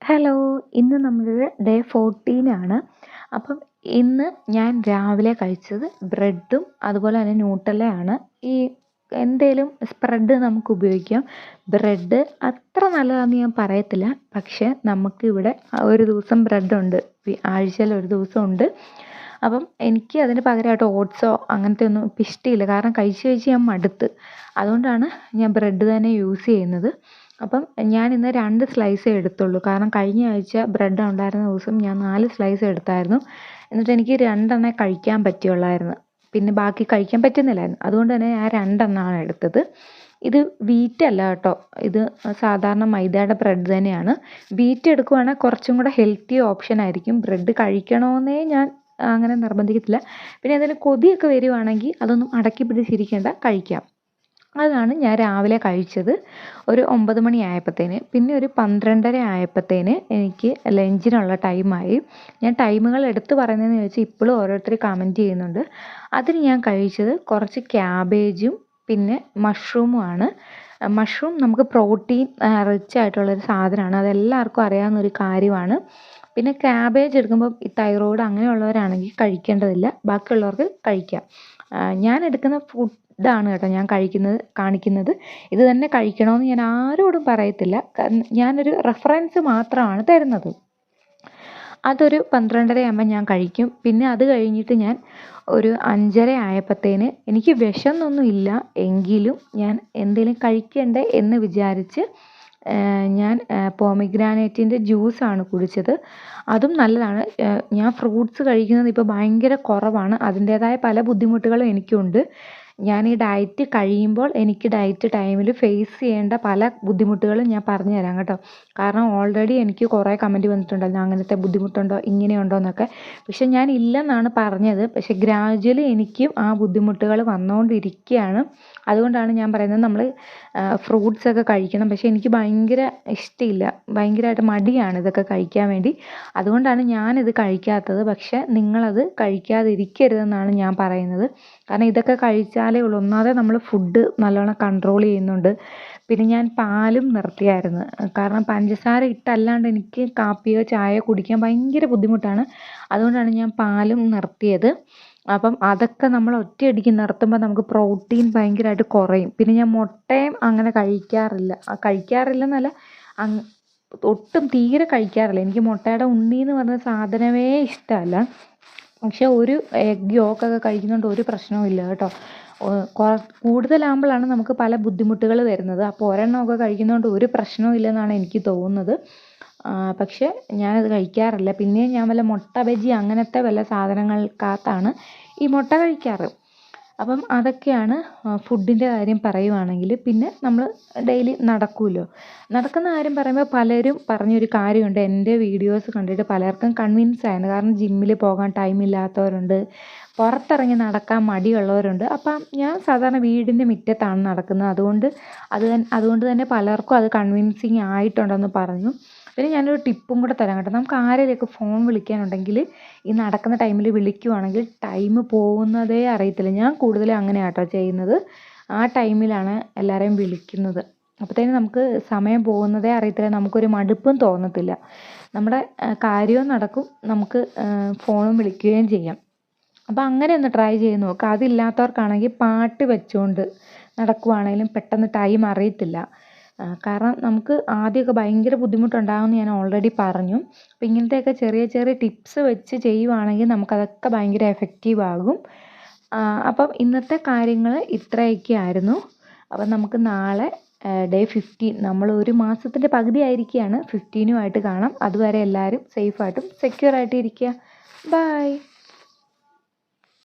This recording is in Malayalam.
ഹലോ, ഇന്ന് നമ്മുടെ ഡേ 14 ആണ്. അപ്പം ഇന്ന് ഞാൻ രാവിലെ കഴിച്ചത് ബ്രെഡും അതുപോലെ തന്നെ ന്യൂട്ടല്ലയാണ്. ഈ എന്തേലും സ്പ്രെഡ് നമുക്ക് ഉപയോഗിക്കാം. ബ്രെഡ് അത്ര നല്ലതാണെന്ന് ഞാൻ പറയത്തില്ല. പക്ഷേ നമുക്കിവിടെ ഒരു ദിവസം ബ്രെഡുണ്ട്. ആഴ്ചയിൽ ഒരു ദിവസമുണ്ട്. അപ്പം എനിക്ക് അതിന് പകരമായിട്ട് ഓട്സോ അങ്ങനത്തെ ഒന്നും ഇപ്പം ഇഷ്ടമില്ല. കാരണം കഴിച്ച് ഞാൻ മടുത്ത്. അതുകൊണ്ടാണ് ഞാൻ ബ്രെഡ് തന്നെ യൂസ് ചെയ്യുന്നത്. അപ്പം ഞാൻ ഇന്ന് 2 സ്ലൈസേ എടുത്തുള്ളൂ. കാരണം കഴിഞ്ഞ ആഴ്ച ബ്രെഡ് ഉണ്ടായിരുന്ന ദിവസം ഞാൻ 4 സ്ലൈസ് എടുത്തായിരുന്നു. എന്നിട്ട് എനിക്ക് 2 എണ്ണേ കഴിക്കാൻ പറ്റിയുള്ളായിരുന്നു. പിന്നെ ബാക്കി കഴിക്കാൻ പറ്റുന്നില്ലായിരുന്നു. അതുകൊണ്ട് തന്നെ ഞാൻ 2 എണ്ണമാണ് എടുത്തത്. ഇത് വീറ്റ് അല്ല കേട്ടോ. ഇത് സാധാരണ മൈദയുടെ ബ്രെഡ് തന്നെയാണ്. വീറ്റ് എടുക്കുവാണെങ്കിൽ കുറച്ചും കൂടെ ഹെൽത്തി ഓപ്ഷൻ ആയിരിക്കും. ബ്രെഡ് കഴിക്കണമെന്നേ ഞാൻ അങ്ങനെ നിർബന്ധിക്കത്തില്ല. പിന്നെ എന്തെങ്കിലും കൊതിയൊക്കെ വരുവാണെങ്കിൽ അതൊന്നും അടക്കി പിടിച്ചിരിക്കേണ്ട, കഴിക്കാം. അതാണ് ഞാൻ രാവിലെ കഴിച്ചത്. ഒരു 9 മണി ആയപ്പോഴത്തേന്. പിന്നെ ഒരു 12:30 ആയപ്പോഴത്തേന് എനിക്ക് ലഞ്ചിനുള്ള ടൈമായി. ഞാൻ ടൈമുകൾ എടുത്ത് പറയുന്നതെന്ന് ചോദിച്ചാൽ ഇപ്പോഴും ഓരോരുത്തർ കമൻറ്റ് ചെയ്യുന്നുണ്ട്. അതിന് ഞാൻ കഴിച്ചത് കുറച്ച് ക്യാബേജും പിന്നെ മഷ്റൂമുമാണ്. മഷ്റൂം നമുക്ക് പ്രോട്ടീൻ റിച്ച് ആയിട്ടുള്ളൊരു സാധനമാണ്. അതെല്ലാവർക്കും അറിയാവുന്നൊരു കാര്യമാണ്. പിന്നെ ക്യാബേജ് എടുക്കുമ്പോൾ ഈ തൈറോയ്ഡ് അങ്ങനെയുള്ളവരാണെങ്കിൽ കഴിക്കേണ്ടതില്ല. ബാക്കിയുള്ളവർക്ക് കഴിക്കാം. ഞാൻ എടുക്കുന്ന ഫുഡാണ് കേട്ടോ ഞാൻ കാണിക്കുന്നത്. ഇത് തന്നെ കഴിക്കണമെന്ന് ഞാൻ ആരോടും പറയത്തില്ല. ഞാനൊരു റെഫറൻസ് മാത്രമാണ് തരുന്നത്. അതൊരു 12:30 ആകുമ്പോൾ ഞാൻ കഴിക്കും. പിന്നെ അത് കഴിഞ്ഞിട്ട് ഞാൻ ഒരു 5:30 ആയപ്പോഴത്തേന് എനിക്ക് വിശന്നൊന്നും ഇല്ല. എങ്കിലും ഞാൻ എന്തെങ്കിലും കഴിക്കണ്ടേ എന്ന് വിചാരിച്ച് ഞാൻ പോമഗ്രാനേറ്റിൻ്റെ ജ്യൂസാണ് കുടിച്ചത്. അതും നല്ലതാണ്. ഞാൻ ഫ്രൂട്ട്സ് കഴിക്കുന്നത് ഇപ്പോൾ ഭയങ്കര കുറവാണ്. അതിൻ്റേതായ പല ബുദ്ധിമുട്ടുകളും എനിക്കുണ്ട്. ഞാൻ ഈ ഡയറ്റ് കഴിയുമ്പോൾ എനിക്ക് ഡയറ്റ് ടൈമിൽ ഫേസ് ചെയ്യേണ്ട പല ബുദ്ധിമുട്ടുകളും ഞാൻ പറഞ്ഞു തരാം കേട്ടോ. കാരണം ഓൾറെഡി എനിക്ക് കുറേ കമൻറ്റ് വന്നിട്ടുണ്ടായിരുന്നു, അങ്ങനത്തെ ബുദ്ധിമുട്ടുണ്ടോ ഇങ്ങനെയുണ്ടോ എന്നൊക്കെ. പക്ഷെ ഞാൻ ഇല്ലെന്നാണ് പറഞ്ഞത്. പക്ഷെ ഗ്രാജ്വലി എനിക്കും ആ ബുദ്ധിമുട്ടുകൾ വന്നുകൊണ്ടിരിക്കുകയാണ്. അതുകൊണ്ടാണ് ഞാൻ പറയുന്നത് നമ്മൾ ഫ്രൂട്ട്സൊക്കെ കഴിക്കണം. പക്ഷെ എനിക്ക് ഭയങ്കര ഇഷ്ടമില്ല, ഭയങ്കരമായിട്ട് മടിയാണ് ഇതൊക്കെ കഴിക്കാൻ വേണ്ടി. അതുകൊണ്ടാണ് ഞാനിത് കഴിക്കാത്തത്. പക്ഷെ നിങ്ങളത് കഴിക്കാതിരിക്കരുതെന്നാണ് ഞാൻ പറയുന്നത്. കാരണം ഇതൊക്കെ കഴിച്ചാലേ ഉള്ളൂ. ഒന്നാമതെ നമ്മൾ ഫുഡ് നല്ലോണം കൺട്രോൾ ചെയ്യുന്നുണ്ട്. പിന്നെ ഞാൻ പാലും നിർത്തിയായിരുന്നു. കാരണം പഞ്ചസാര ഇട്ടല്ലാണ്ട് എനിക്ക് കാപ്പിയോ ചായയോ കുടിക്കാൻ ഭയങ്കര ബുദ്ധിമുട്ടാണ്. അതുകൊണ്ടാണ് ഞാൻ പാലും നിർത്തിയത്. അപ്പം അതൊക്കെ നമ്മൾ ഒറ്റയടിക്ക് നിർത്തുമ്പോൾ നമുക്ക് പ്രോട്ടീൻ ഭയങ്കരമായിട്ട് കുറയും. പിന്നെ ഞാൻ മുട്ടയും അങ്ങനെ കഴിക്കാറില്ലെന്നല്ല, ഒട്ടും തീരെ കഴിക്കാറില്ല. എനിക്ക് മുട്ടയുടെ ഉണ്ണി എന്ന് പറഞ്ഞ സാധനമേ ഇഷ്ടമല്ല. പക്ഷെ ഒരു എഗ് യോക്കൊക്കെ കഴിക്കുന്നതുകൊണ്ട് ഒരു പ്രശ്നവും ഇല്ല കേട്ടോ. കൂടുതലാകുമ്പോഴാണ് നമുക്ക് പല ബുദ്ധിമുട്ടുകൾ വരുന്നത്. അപ്പോൾ ഒരെണ്ണമൊക്കെ കഴിക്കുന്നതുകൊണ്ട് ഒരു പ്രശ്നവും ഇല്ലെന്നാണ് എനിക്ക് തോന്നുന്നത്. പക്ഷെ ഞാനത് കഴിക്കാറില്ല. പിന്നെയും ഞാൻ വല്ല മുട്ട ബജി അങ്ങനത്തെ വല്ല സാധനങ്ങൾക്കകത്താണ് ഈ മുട്ട കഴിക്കാറ്. അപ്പം അതൊക്കെയാണ് ഫുഡിൻ്റെ കാര്യം പറയുവാണെങ്കിൽ. പിന്നെ നമ്മൾ ഡെയിലി നടക്കുമല്ലോ. നടക്കുന്ന കാര്യം പറയുമ്പോൾ പലരും പറഞ്ഞൊരു കാര്യമുണ്ട്. എൻ്റെ വീഡിയോസ് കണ്ടിട്ട് പലർക്കും കൺവിൻസ് ആയിരുന്നു. കാരണം ജിമ്മിൽ പോകാൻ ടൈമില്ലാത്തവരുണ്ട്, പുറത്തിറങ്ങി നടക്കാൻ മടിയുള്ളവരുണ്ട്. അപ്പം ഞാൻ സാധാരണ വീടിൻ്റെ മുറ്റത്താണ് നടക്കുന്നത്. അതുകൊണ്ട് തന്നെ പലർക്കും അത് കൺവിൻസിങ് ആയിട്ടുണ്ടെന്ന് പറഞ്ഞു. പിന്നെ ഞാനൊരു ടിപ്പും കൂടെ തരാം കേട്ടോ. നമുക്ക് ആരെങ്കിലുമൊക്കെ ഫോൺ വിളിക്കാനുണ്ടെങ്കിൽ ഈ നടക്കുന്ന ടൈമിൽ വിളിക്കുവാണെങ്കിൽ ടൈം പോകുന്നതേ അറിയത്തില്ല. ഞാൻ കൂടുതലും അങ്ങനെയാണ് കേട്ടോ ചെയ്യുന്നത്. ആ ടൈമിലാണ് എല്ലാവരെയും വിളിക്കുന്നത്. അപ്പോഴത്തേനും നമുക്ക് സമയം പോകുന്നതേ അറിയത്തില്ല. നമുക്കൊരു മടുപ്പും തോന്നത്തില്ല. നമ്മുടെ കാര്യവും നടക്കും, നമുക്ക് ഫോണും വിളിക്കുകയും ചെയ്യാം. അപ്പോൾ അങ്ങനെ ഒന്ന് ട്രൈ ചെയ്ത് നോക്കുക. അതില്ലാത്തവർക്കാണെങ്കിൽ പാട്ട് വെച്ചുകൊണ്ട് നടക്കുവാണെങ്കിലും പെട്ടെന്ന് ടൈം അറിയത്തില്ല. കാരണം നമുക്ക് ആദ്യമൊക്കെ ഭയങ്കര ബുദ്ധിമുട്ടുണ്ടാകുമെന്ന് ഞാൻ ഓൾറെഡി പറഞ്ഞു. അപ്പോൾ ഇങ്ങനത്തെയൊക്കെ ചെറിയ ചെറിയ ടിപ്സ് വെച്ച് ചെയ്യുവാണെങ്കിൽ നമുക്കതൊക്കെ ഭയങ്കര എഫക്റ്റീവ് ആകും. അപ്പം ഇന്നത്തെ കാര്യങ്ങൾ ഇത്രയൊക്കെ ആയിരുന്നു. അപ്പം നമുക്ക് നാളെ ഡേ 15, നമ്മൾ ഒരു മാസത്തിൻ്റെ പകുതി ആയിരിക്കുകയാണ്, 15-ഉമായിട്ട് കാണാം. അതുവരെ എല്ലാവരും സേഫായിട്ടും സെക്യൂറായിട്ടും ഇരിക്കുക. ബൈ.